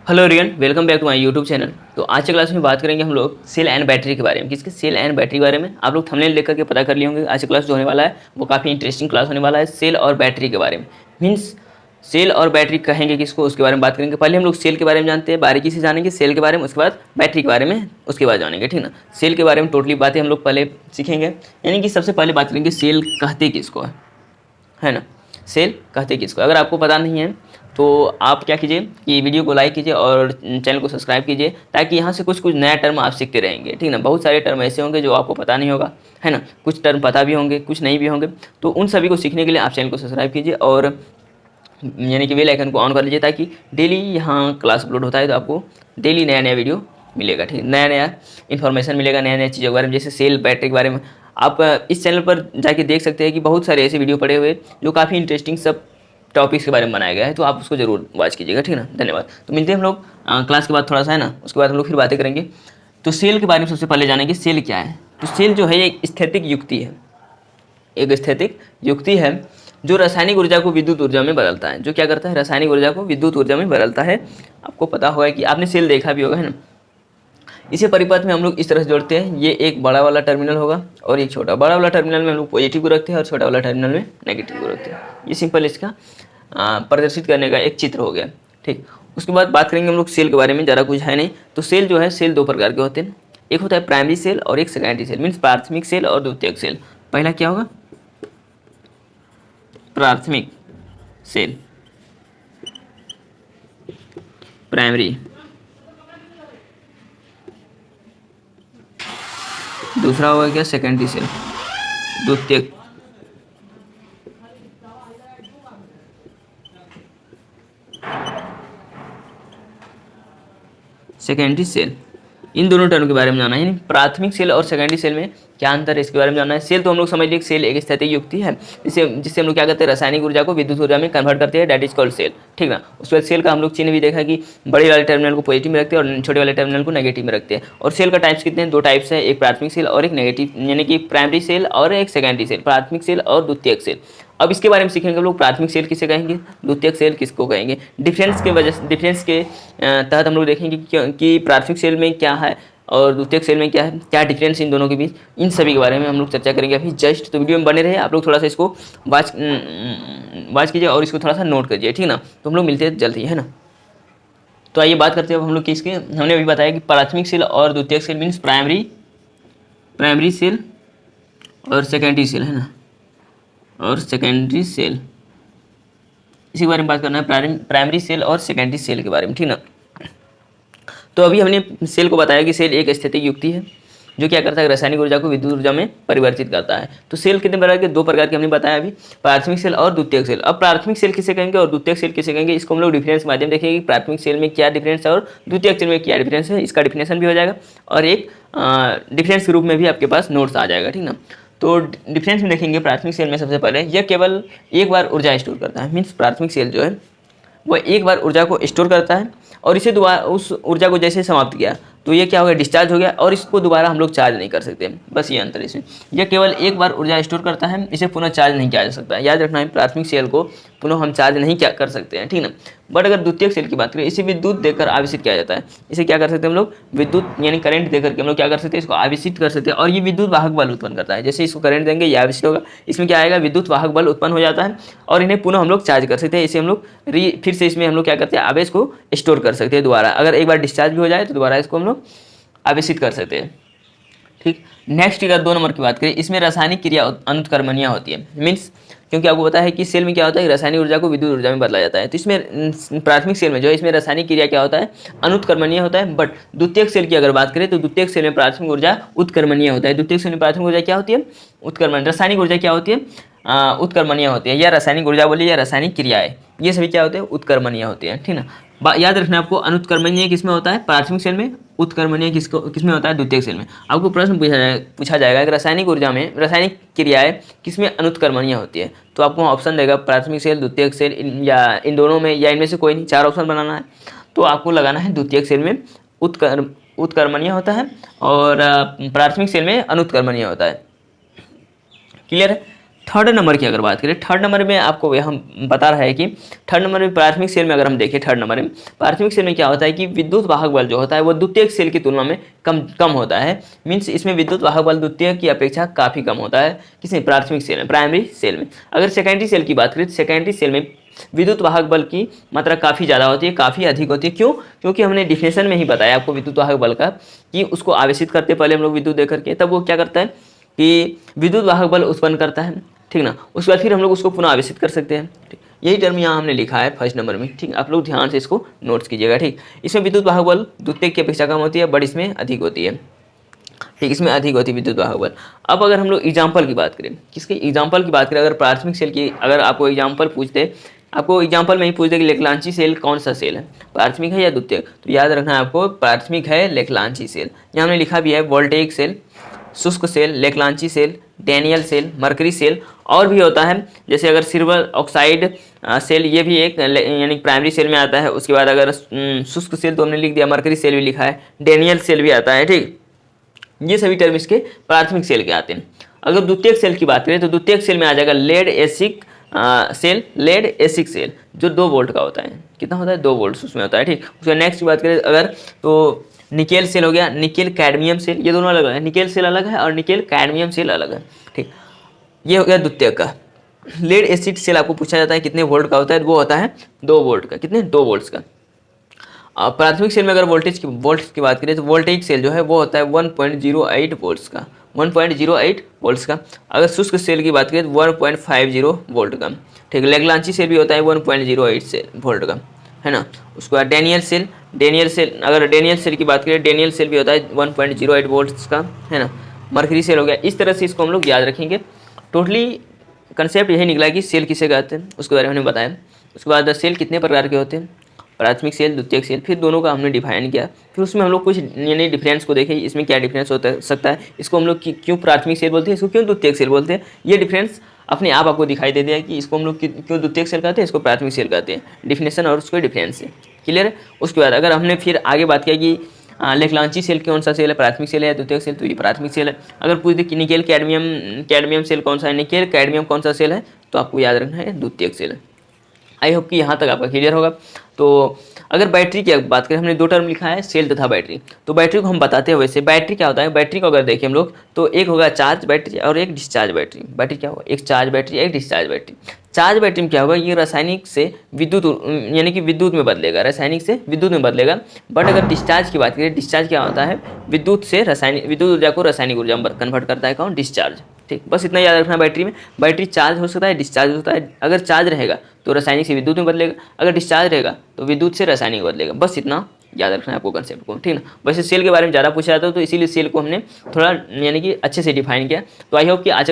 Hello everyone, welcome back to my YouTube channel. तो आज के क्लास में बात करेंगे हम लोग सेल एंड बैटरी के बारे में। किसके सेल एंड बैटरी के बारे में आप लोग थंबनेल देख करके पता कर लिए होंगे। आज की क्लास जो होने वाला है वो काफ़ी इंटरेस्टिंग क्लास होने वाला है सेल और बैटरी के बारे में। मीन्स सेल और बैटरी कहेंगे किसको, उसके बारे में बात करेंगे। पहले हम लोग सेल के बारे में जानते हैं, बारीकी से जानेंगे सेल के बारे में, उसके बाद बैटरी के बारे में उसके बाद जानेंगे, ठीक ना। सेल के बारे में टोटली बातें हम लोग पहले सीखेंगे, यानी कि सबसे पहले बात करेंगे सेल कहते किसको है ना। सेल कहते किसको, अगर आपको पता नहीं है तो आप क्या कीजिए कि वीडियो को लाइक कीजिए और चैनल को सब्सक्राइब कीजिए, ताकि यहाँ से कुछ कुछ नया टर्म आप सीखते रहेंगे, ठीक ना। बहुत सारे टर्म ऐसे होंगे जो आपको पता नहीं होगा, है ना। कुछ टर्म पता भी होंगे, कुछ नहीं भी होंगे। तो उन सभी को सीखने के लिए आप चैनल को सब्सक्राइब कीजिए और यानी कि बेल आइकन को ऑन कर लीजिए, ताकि डेली यहाँ क्लास अपलोड होता है तो आपको डेली नया नया वीडियो मिलेगा, ठीक है। नया नया इन्फॉर्मेशन मिलेगा, नया नया चीज़ों के बारे में, जैसे सेल बैटरी के बारे में। आप इस चैनल पर जाके देख सकते हैं कि बहुत सारे ऐसे वीडियो पड़े हुए जो काफ़ी इंटरेस्टिंग सब टॉपिक्स के बारे में बनाया गया है, तो आप उसको जरूर वॉच कीजिएगा, ठीक ना। धन्यवाद। तो मिलते हैं हम लोग क्लास के बाद थोड़ा सा, है ना। उसके बाद हम लोग फिर बातें करेंगे। तो सेल के बारे में सबसे पहले जानेंगे सेल क्या है। तो सेल जो है एक स्थैतिक युक्ति है, एक स्थैतिक युक्ति है जो रासायनिक ऊर्जा को विद्युत ऊर्जा में बदलता है। जो क्या करता है, रासायनिक ऊर्जा को विद्युत ऊर्जा में बदलता है। आपको पता होगा कि आपने सेल देखा भी होगा, है ना। इसे परिपथ में हम लोग इस तरह से जोड़ते हैं, ये एक बड़ा वाला टर्मिनल होगा और एक छोटा। बड़ा वाला टर्मिनल में हम लोग पॉजिटिव को रखते हैं और छोटा वाला टर्मिनल में नेगेटिव को रखते हैं। ये सिंपल इसका प्रदर्शित करने का एक चित्र हो गया, ठीक। उसके बाद बात करेंगे हम लोग सेल के बारे में, ज़्यादा कुछ है नहीं। तो सेल जो है, सेल दो प्रकार के होते हैं। एक होता है प्राइमरी सेल और एक सेकेंडरी सेल, मीन्स प्राथमिक सेल और द्वितीयक सेल। पहला क्या होगा, प्राथमिक सेल, प्राइमरी। दूसरा होगा क्या, सेकेंडरी सेल, द्वितीयक। सेकेंडरी सेल, इन दोनों टर्म के बारे में जानना है। यानी प्राथमिक सेल और सेकेंडरी सेल में क्या अंतर है, इसके बारे में जानना है। सेल तो हम लोग समझ लीजिए, सेल एक स्थैतिक युक्ति है जिससे हम लोग क्या करते हैं, रासायनिक ऊर्जा को विद्युत ऊर्जा में कन्वर्ट करते हैं, दैट इज कॉल्ड सेल, ठीक ना। उसके बाद सेल का हम लोग चिन्ह भी देखा कि बड़े वाले टर्मिनल को पॉजिटिव में रखते हैं और छोटे वाले टर्मिनल को नेगेटिव में रखते हैं। और सेल का टाइप्स कितने हैं, दो टाइप्स है, एक प्राथमिक सेल और एक नेगेटिव, यानी कि प्राइमरी सेल और एक सेकेंडरी सेल, प्राथमिक सेल और द्वितीयक सेल। अब इसके बारे में सीखेंगे हम लोग, प्राथमिक सेल किसे कहेंगे, द्वितीयक सेल किसको कहेंगे। डिफरेंस के तहत हम लोग देखेंगे कि प्राथमिक सेल में क्या है और द्वितीयक सेल में क्या है, क्या डिफरेंस इन दोनों के बीच, इन सभी के बारे में हम लोग चर्चा करेंगे अभी जस्ट। तो वीडियो में बने रहे आप लोग, थोड़ा सा इसको वॉच कीजिए और इसको थोड़ा सा नोट कीजिए, ठीक ना। तो हम लोग मिलते हैं जल्दी, है ना। तो आइए बात करते हैं अब हम लोग किसके। हमने अभी बताया कि प्राथमिक सेल और द्वितीयक सेल मीन्स प्राइमरी सेल और सेकेंडरी सेल, है ना, और सेकेंडरी सेल, इसी के बारे में बात करना है, प्राइमरी सेल और सेकेंडरी सेल के बारे में, ठीक ना। तो अभी हमने सेल को बताया कि सेल एक स्थैतिक युक्ति है जो क्या करता है, रासायनिक ऊर्जा को विद्युत ऊर्जा में परिवर्तित करता है। तो सेल कितने प्रकार के, दो प्रकार के हमने बताया अभी, प्राथमिक सेल और द्वितीयक सेल। अब प्राथमिक सेल किसे कहेंगे और द्वितीयक सेल किसे कहेंगे, इसको हम लोग डिफरेंस के माध्यम देखेंगे कि प्राथमिक सेल में क्या डिफरेंस है और द्वितीयक सेल में क्या डिफरेंस है। इसका डिफिनेशन भी हो जाएगा और एक डिफरेंस के रूप में भी आपके पास नोट्स आ जाएगा, ठीक ना। तो डिफरेंस में देखेंगे, प्राथमिक सेल में सबसे पहले यह केवल एक बार ऊर्जा स्टोर करता है। मीन्स प्राथमिक सेल जो है वह एक बार ऊर्जा को स्टोर करता है और इसे दोबारा उस ऊर्जा को जैसे समाप्त किया तो ये क्या हो गया, डिस्चार्ज हो गया, और इसको दोबारा हम लोग चार्ज नहीं कर सकते। बस ये अंतर है इसमें, यह केवल एक बार ऊर्जा स्टोर करता है, इसे पुनः चार्ज नहीं किया जा सकता। याद रखना है, प्राथमिक सेल को पुनः हम चार्ज नहीं क्या कर सकते हैं, ठीक ना। बट अगर द्वितीयक सेल की बात करें, इसे विद्युत देकर आवेशित किया जाता है। इसे क्या कर सकते हैं हम लोग, विद्युत यानी करंट देकर के हम लोग क्या कर सकते हैं, इसको आवेशित कर सकते हैं और ये विद्युत वाहक बल उत्पन्न करता है। जैसे इसको करंट देंगे, ये आवेशित होगा, इसमें क्या आएगा, विद्युत वाहक बल उत्पन्न हो जाता है और इन्हें पुनः हम लोग चार्ज कर सकते हैं। इसे हम लोग फिर से इसमें हम लोग क्या करते हैं, आवेश को स्टोर कर सकते हैं दोबारा। अगर एक बार डिस्चार्ज भी हो जाए तो दोबारा इसको हम लोग आवेशित कर सकते हैं, ठीक। नेक्स्ट अगर 2 नंबर की बात करें, इसमें रासायनिक क्रिया अनुत्क्रमणीय होती है। मीन्स क्योंकि आपको पता है कि सेल में क्या होता है, रासायनिक ऊर्जा को विद्युत ऊर्जा में बदला जाता है। तो इसमें प्राथमिक सेल में जो है, इसमें रासायनिक क्रिया क्या होता है, अनुत्क्रमणीय होता है। बट द्वितीयक सेल की अगर बात करें तो द्वितीयक सेल में प्राथमिक ऊर्जा उत्क्रमणीय होता है। द्वितीयक सेल में प्राथमिक ऊर्जा क्या होती है, उत्क्रमण। रासायनिक ऊर्जा क्या होती है, उत्क्रमणीय होती है। या रासायनिक ऊर्जा बोलिए या रासायनिक क्रियाएं, ये सभी क्या होते हैं, उत्क्रमणीय होती है, ठीक ना। याद रखना आपको, अनुत्क्रमणीय किसमें होता है, प्राथमिक सेल में, उत्क्रमणीय किसमें होता है, द्वितीयक सेल में। आपको प्रश्न पूछा जाएगा कि रासायनिक ऊर्जा में रासायनिक क्रियाएं किसमें अनुत्क्रमणीय होती है, तो आपको ऑप्शन देगा प्राथमिक सेल, द्वितीयक सेल, या इन दोनों में, या इनमें से कोई नहीं, 4 ऑप्शन बनाना है। तो आपको लगाना है द्वितीयक सेल में उत्क्रमणीय होता है और प्राथमिक सेल में अनुत्क्रमणीय होता है। क्लियर है। थर्ड नंबर की अगर बात करें, थर्ड नंबर में आपको हम बता रहा है कि थर्ड नंबर में प्राथमिक सेल में अगर हम देखें, थर्ड नंबर में प्राथमिक सेल में क्या होता है कि विद्युत वाहक बल जो होता है वो द्वितीयक सेल की तुलना में कम होता है। मीन्स इसमें विद्युत वाहक बल द्वितीयक की अपेक्षा काफ़ी कम होता है। किसमें? प्राथमिक सेल में, प्राइमरी सेल में। अगर सेकेंडरी सेल की बात करें, सेकेंडरी सेल में विद्युत वाहक बल की मात्रा काफ़ी ज़्यादा होती है, काफ़ी अधिक होती है। क्यों? क्योंकि हमने डिफिनेशन में ही बताया आपको विद्युत वाहक बल का कि उसको आवेशित करते पहले हम लोग विद्युत दे करके, तब वो क्या करता है कि विद्युत वाहक बल उत्पन्न करता है, ठीक ना। उसके बाद फिर हम लोग उसको पुनः आवेशित कर सकते हैं, ठीक। यही टर्म यहाँ हमने लिखा है फर्स्ट नंबर में, ठीक। आप लोग ध्यान से इसको नोट्स कीजिएगा, ठीक। इसमें विद्युत वाहक बल द्वितीयक की अपेक्षा कम होती है, बट इसमें अधिक होती है, ठीक। इसमें अधिक होती है विद्युत वाहक बल। अब अगर हम लोग एग्जाम्पल की बात करें, किसके एग्जाम्पल की बात करें, अगर प्राथमिक सेल की अगर आपको एग्जाम्पल पूछते, आपको एग्जाम्पल में ही पूछ दे कि लेखलांची सेल कौन सा सेल है, प्राथमिक है या द्वितीयक, तो याद रखना है आपको प्राथमिक है लेखलांची सेल। यहाँ हमने लिखा भी है वोल्टेइक सेल, शुष्क सेल, लेखलांची cell, Daniell cell, mercury cell, और भी होता है जैसे अगर सिल्वर ऑक्साइड सेल, ये भी एक यानी प्राइमरी सेल में आता है। उसके बाद अगर शुष्क सेल तो हमने लिख दिया, मरकरी सेल भी लिखा है, डैनियल सेल भी आता है, ठीक। ये सभी टर्म इसके प्राथमिक सेल के आते हैं। अगर द्वितीयक सेल की बात करें तो द्वितीयक सेल में आ जाएगा lead acid cell, lead acid cell जो 2 वोल्ट का होता है। कितना होता है? 2 वोल्ट उसमें होता है, ठीक। उसके नेक्स्ट की बात करें अगर तो निकेल सेल हो गया, निकेल कैडमियम सेल, ये दोनों अलग है, निकेल सेल अलग है और निकेल कैडमियम सेल अलग है, ठीक। ये हो गया द्वितीयक का। लेड एसिड सेल आपको पूछा जाता है कितने वोल्ट का होता है, वो होता है 2 वोल्ट का। कितने? 2 वोल्ट्स का। प्राथमिक सेल में अगर वोल्ट की बात करें तो वोल्टेइक सेल जो है वो होता है 1.08 वोल्ट्स का, 1.08 वोल्ट्स का। अगर शुष्क सेल की बात करें तो 1.50 वोल्ट का, ठीक। लेग्लांची सेल भी होता है 1.08 वोल्ट का, है ना। उसके बाद डैनियल सेल, अगर डैनियल सेल की बात करें, डैनियल सेल भी होता है 1.08 वोल्ट्स का, है ना। मरकरी सेल हो गया। इस तरह से इसको हम लोग याद रखेंगे। टोटली कंसेप्ट यही निकला कि सेल किसे कहते हैं, उसके बारे में हमने बताया। उसके बाद सेल कितने प्रकार के होते हैं, प्राथमिक सेल, द्वितीयक सेल, फिर दोनों का हमने डिफाइन किया। फिर उसमें हम लोग कुछ यानी डिफरेंस को देखे, इसमें क्या डिफरेंस होता सकता है, इसको हम लोग क्यों प्राथमिक सेल बोलते हैं, इसको क्यों द्वितीयक सेल बोलते हैं। ये डिफरेंस अपने आप आपको दिखाई दे दिया कि इसको हम लोग क्यों द्वितीयक सेल कहते हैं, इसको प्राथमिक सेल कहते हैं। डिफिनेशन और उसको डिफरेंस से क्लियर है। उसके बाद अगर हमने फिर आगे बात किया कि लेखलांची सेल कौन सा सेल है, प्राथमिक सेल है या द्वितीयक सेल, तो ये प्राथमिक सेल है। अगर पूछ दे कि निकेल कैडमियम सेल कौन सा है, निकेल कैडमियम कौन सा सेल है, तो आपको याद रखना है द्वितीयक सेल है। आई होप कि यहाँ तक आपका क्लियर होगा। तो अगर बैटरी की बात करें, हमने 2 टर्म लिखा है, सेल तथा बैटरी। तो बैटरी को हम बताते हैं वैसे, बैटरी क्या होता है, बैटरी को अगर देखें हम लोग तो एक होगा चार्ज बैटरी और एक डिस्चार्ज बैटरी। बैटरी क्या होगा? एक चार्ज बैटरी, एक डिस्चार्ज बैटरी। चार्ज बैटरी में क्या होगा, ये रासायनिक से विद्युत यानी कि विद्युत में बदलेगा, रासायनिक से विद्युत में बदलेगा। बट अगर डिस्चार्ज की बात करें, डिस्चार्ज क्या होता है, विद्युत ऊर्जा को रासायनिक ऊर्जा में कन्वर्ट करता है, कौन? डिस्चार्ज, ठीक। बस इतना याद रखना बैटरी में। बैटरी चार्ज हो सकता है, डिस्चार्ज होता है। अगर चार्ज रहेगा तो रासायनिक से विद्युत में बदलेगा, अगर डिस्चार्ज रहेगा तो विद्युत से रासायनिक बदलेगा। बस इतना याद रखना है आपको कंसेप्ट को, ठीक ना। वैसे सेल के बारे में ज़्यादा पूछा जाता है तो इसीलिए सेल को हमने थोड़ा यानी कि अच्छे से डिफाइन किया। तो आई होप कि आज